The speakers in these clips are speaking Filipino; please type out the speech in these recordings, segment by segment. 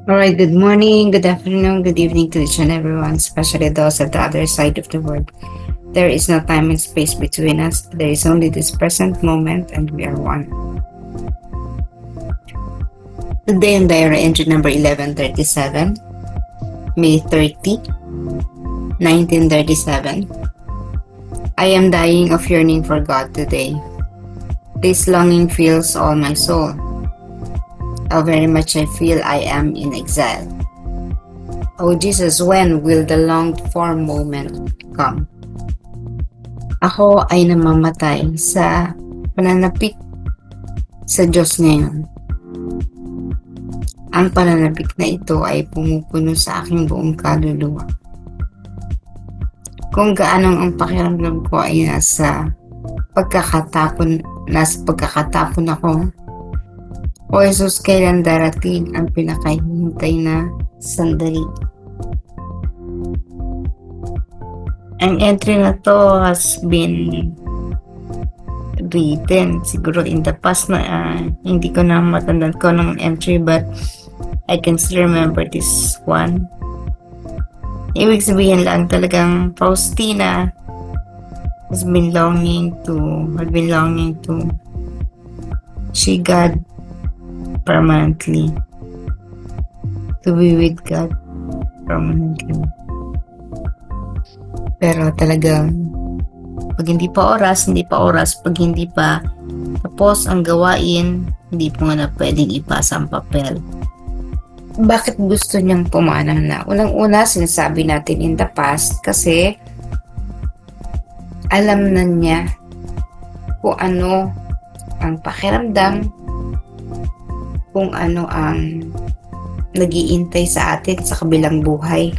All right, good morning, good afternoon, good evening to each and everyone, especially those at the other side of the world. There is no time and space between us. There is only this present moment, and we are one. Today in diary entry number 1137, May 30, 1937. I am dying of yearning for God today. This longing fills all my soul. How very much I feel I am in exile. Oh Jesus, when will the longed-for moment come? Ako ay namamatay sa pananapik sa Diyos ngayon. Ang pananapik na ito ay pumupuno sa aking buong kaluluwa. Kung gaanong ang pakiramdam ko ay nasa pagkakatapon ako. O Jesus, kailan darating ang pinakahihintay na sandali? Ang entry na to has been written siguro in the past na hindi ko na matandaan ko ng entry, but I can still remember this one. Ibig sabihin lang talagang Faustina has been longing to see God permanently, to be with God permanently. Pero talagang pag hindi pa oras, pag hindi pa tapos ang gawain, hindi po nga na pwedeng ipasa ang papel. Bakit gusto niyang pumanaw na? Unang-una, sinasabi natin in the past kasi alam na niya kung ano ang pakiramdam, kung ano ang nag-iintay sa atin sa kabilang buhay.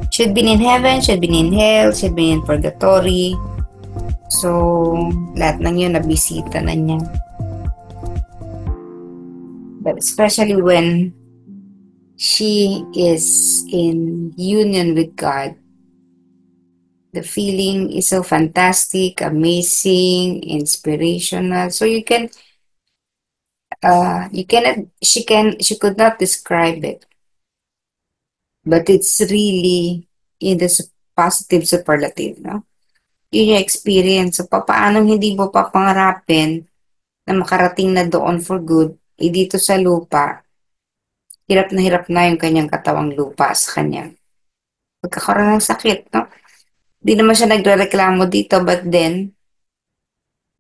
Should be in heaven, should be in hell, should be in purgatory. So, lahat ng yun nabisita na niya. But especially when she is in union with God, the feeling is so fantastic, amazing, inspirational. So she could not describe it. But it's really in the positive superlative, no? Yun yung experience. So, paano hindi mo papangarapin na makarating na doon for good, dito sa lupa, hirap na yung kanyang katawang lupa sa kanya. Pagkakaroon ng sakit, no? Di naman siya nagrereklamo dito, but then,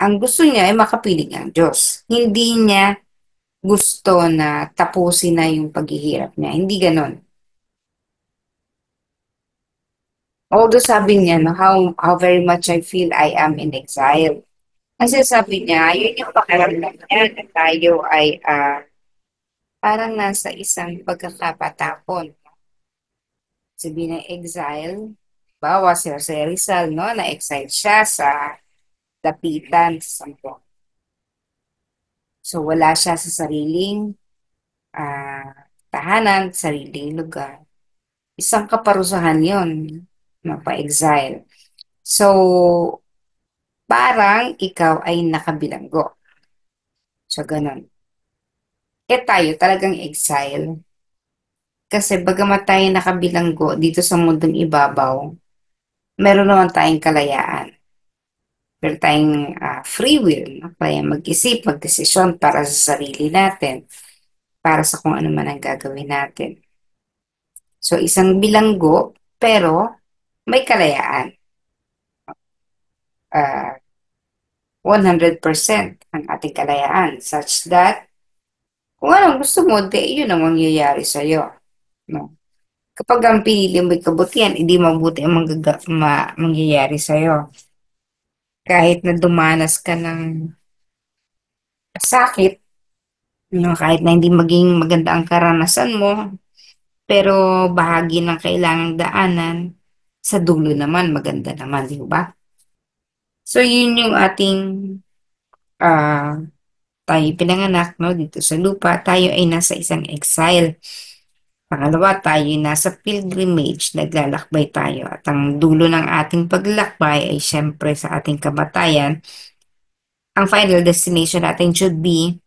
ang gusto niya ay makapiling ang Diyos. Hindi niya gusto na tapusin na yung paghihirap niya. Hindi ganon. Although sabi niya, no, how very much I feel I am in exile. Kasi sabi niya, yun yung pakiramdam niya na tayo ay parang nasa isang pagkakapatapon. Sabi ng exile, bawa si Jose Rizal, no, na-exile siya sa Dapitan, sa Sampo. So wala siya sa sariling tahanan, sariling lugar. Isang kaparusahan yon, no, pa-exile. So, parang ikaw ay nakabilanggo. So, ganun. Tayo talagang exile. Kasi bagamat tayo nakabilanggo dito sa mundong ibabaw, meron naman tayong kalayaan. Meron tayong free will. No? Kaya mag-isip, magdesisyon para sa sarili natin, para sa kung ano man ang gagawin natin. So, isang bilanggo, pero may kalayaan. 100% ang ating kalayaan such that kung anong gusto mo, yun ang mangyayari sa'yo. No? Kapag ang pinili mo'y kabutihan, hindi mabuti ang mangyayari sa'yo. Kahit na dumanas ka ng sakit, no? Kahit na hindi maging maganda ang karanasan mo, pero bahagi ng kailangang daanan, sa dulo naman, maganda naman, di ba? So, yun yung ating tayo pinanganak, no, dito sa lupa, tayo ay nasa isang exile. Pangalawa, tayo ay nasa pilgrimage, naglalakbay tayo. At ang dulo ng ating paglalakbay ay syempre sa ating kamatayan. Ang final destination natin should be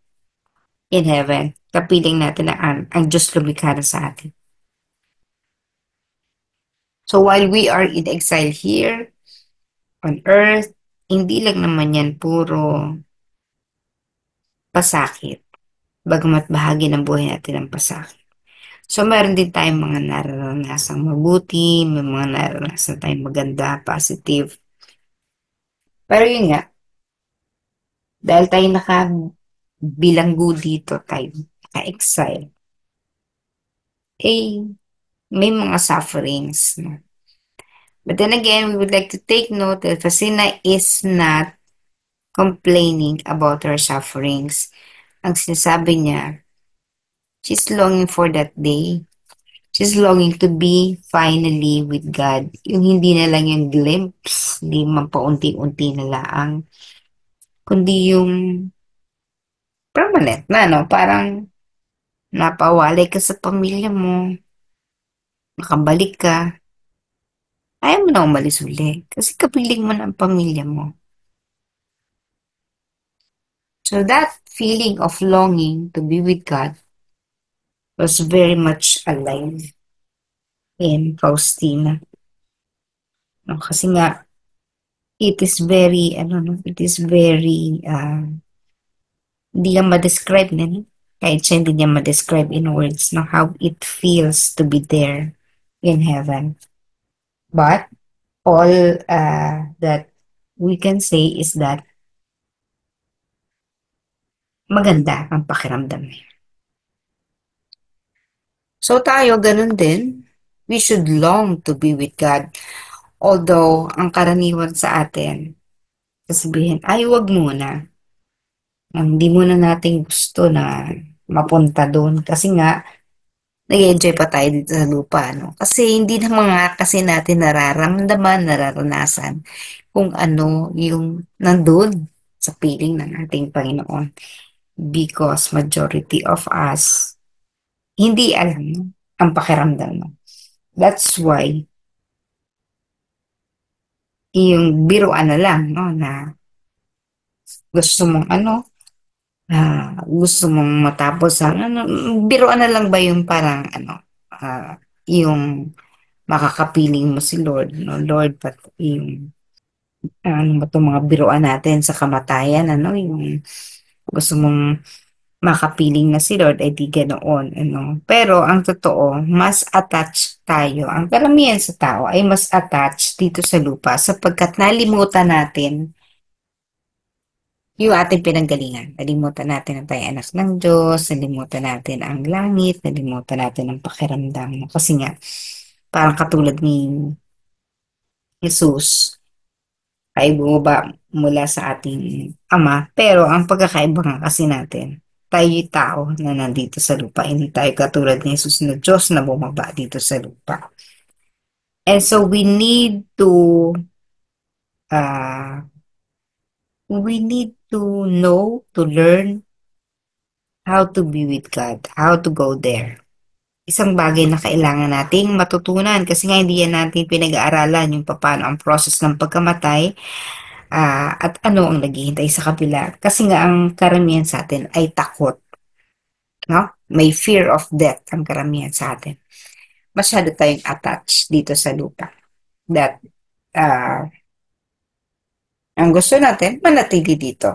in heaven. Kapiling natin na ang Diyos lumikha na sa atin. So while we are in exile here on earth, hindi lang naman yan puro pasakit. Bagamat bahagi ng buhay natin ang pasakit. So meron din tayong mga nararanasang mabuti, may mga nararanasan tayong maganda, positive. Pero yun nga, dahil tayo nakabilanggo dito, tayo naka-exile, eh, may mga sufferings. No? But then again, we would like to take note that Fasina is not complaining about her sufferings. Ang sinasabi niya, she's longing for that day. She's longing to be finally with God. Yung hindi na lang yung glimpse, hindi man paunti-unti na lang, kundi yung permanent na, no? Parang napawalay ka sa pamilya mo, nakabalik ka, ayaw mo na umalis uli. Kasi kapiling mo na ang pamilya mo. So that feeling of longing to be with God was very much alive in Faustina. No? Kasi nga, it is very, ano, no? It is very, hindi niya ma-describe na, no? Kahit siya hindi niya ma-describe in words, no? How it feels to be there in heaven. But, all that we can say is that maganda ang pakiramdam niya. So tayo, ganun din. We should long to be with God. Although, ang karaniwan sa atin, sasabihin, ay, wag muna. Hindi muna natin gusto na mapunta doon. Kasi nga, nag-enjoy pa tayo dito sa lupa, no? Kasi hindi na mga kasi natin nararamdaman, nararanasan kung ano yung nandun sa piling ng ating Panginoon. Because majority of us, hindi alam ang pakiramdam mo. That's why, yung biruan na lang, no, na gusto mong ano, gusto mong matapos ang ano, biruan na lang ba yung parang ano, yung makakapiling mo si Lord, no? Lord, but yung ano ba itong mga biruan natin sa kamatayan, ano, yung gusto mong makapiling na si Lord, ay di ganoon, ano. Pero ang totoo, mas attached tayo. Ang karamihan sa tao ay mas attached dito sa lupa sapagkat nalimutan natin yung ating pinanggalingan. Nalimutan natin na tayo anak ng Diyos, nalimutan natin ang langit, nalimutan natin ang pakiramdam. Kasi nga, parang katulad ni Jesus, ay bumaba mula sa ating Ama. Pero ang pagkakaiba nga kasi natin, tayo'y tao na nandito sa lupa. Hindi tayo katulad ni Jesus na Diyos na bumaba dito sa lupa. And so uh, we need to know, to learn how to be with God, how to go there. Isang bagay na kailangan nating matutunan kasi nga hindi yan natin pinag-aaralan yung paano ang process ng pagkamatay at ano ang naghihintay sa kabila. Kasi nga ang karamihan sa atin ay takot, no? May fear of death ang karamihan sa atin. Masyado tayong attached dito sa lupa. That uh, ang gusto natin, manatili dito.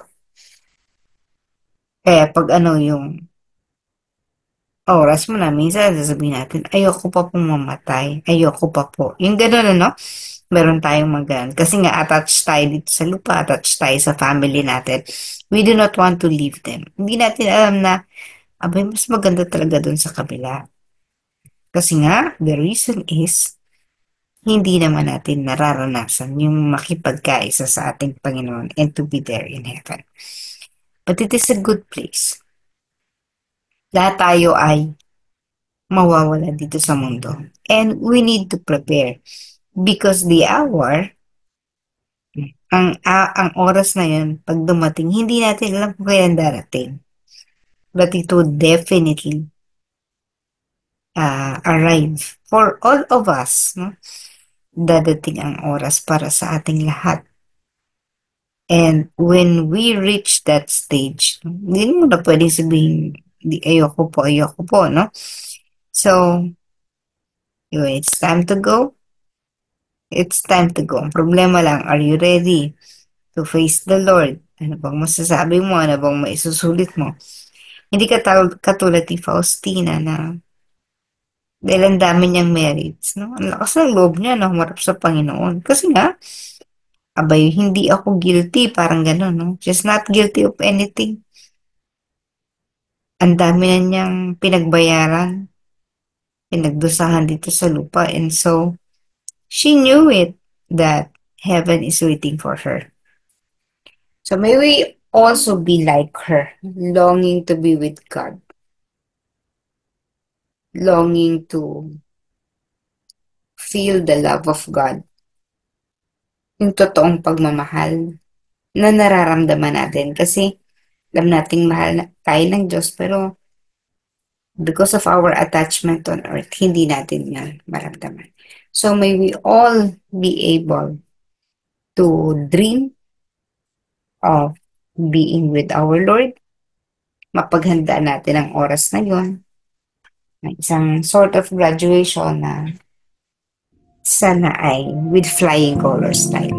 Kaya pag ano yung oras mo na, minsan sasabihin natin, ayoko pa pong mamatay, ayoko pa po. Yung gano'n, ano? Meron tayong magan. Kasi nga attached tayo dito sa lupa, attached tayo sa family natin. We do not want to leave them. Hindi natin alam na, abay, mas maganda talaga dun sa kabila. Kasi nga, the reason is, hindi naman natin nararanasan yung makipagkaisa sa ating Panginoon and to be there in heaven. But it is a good place. Lahat tayo ay mawawala dito sa mundo. And we need to prepare. Because the hour, ang oras na yun, pag dumating, hindi natin alam kung kailan darating. But it would definitely arrive for all of us. No? Dadating ang oras para sa ating lahat. And when we reach that stage, hindi mo na pwedeng sabihin, di, ayoko po, no? So, yun, it's time to go. It's time to go. Ang problema lang, are you ready to face the Lord? Ano bang masasabi mo? Ano bang maisusulit mo? Hindi ka katulad ni Faustina na dahil ang dami niyang merits, no? Ang lakas ng loob niya na humarap sa Panginoon. Kasi nga, abay, hindi ako guilty, parang gano'n, no? She's not guilty of anything. Ang dami na niyang pinagbayaran, pinagdusahan dito sa lupa. And so, she knew it, that heaven is waiting for her. So may we also be like her, longing to be with God, longing to feel the love of God, yung totoong pagmamahal na nararamdaman natin. Kasi alam nating mahal na tayo ng Diyos, pero because of our attachment on earth, hindi natin yan maramdaman. So may we all be able to dream of being with our Lord, mapaghanda natin ang oras na yon, ng isang sort of graduation na sana ay with flying colors tayo.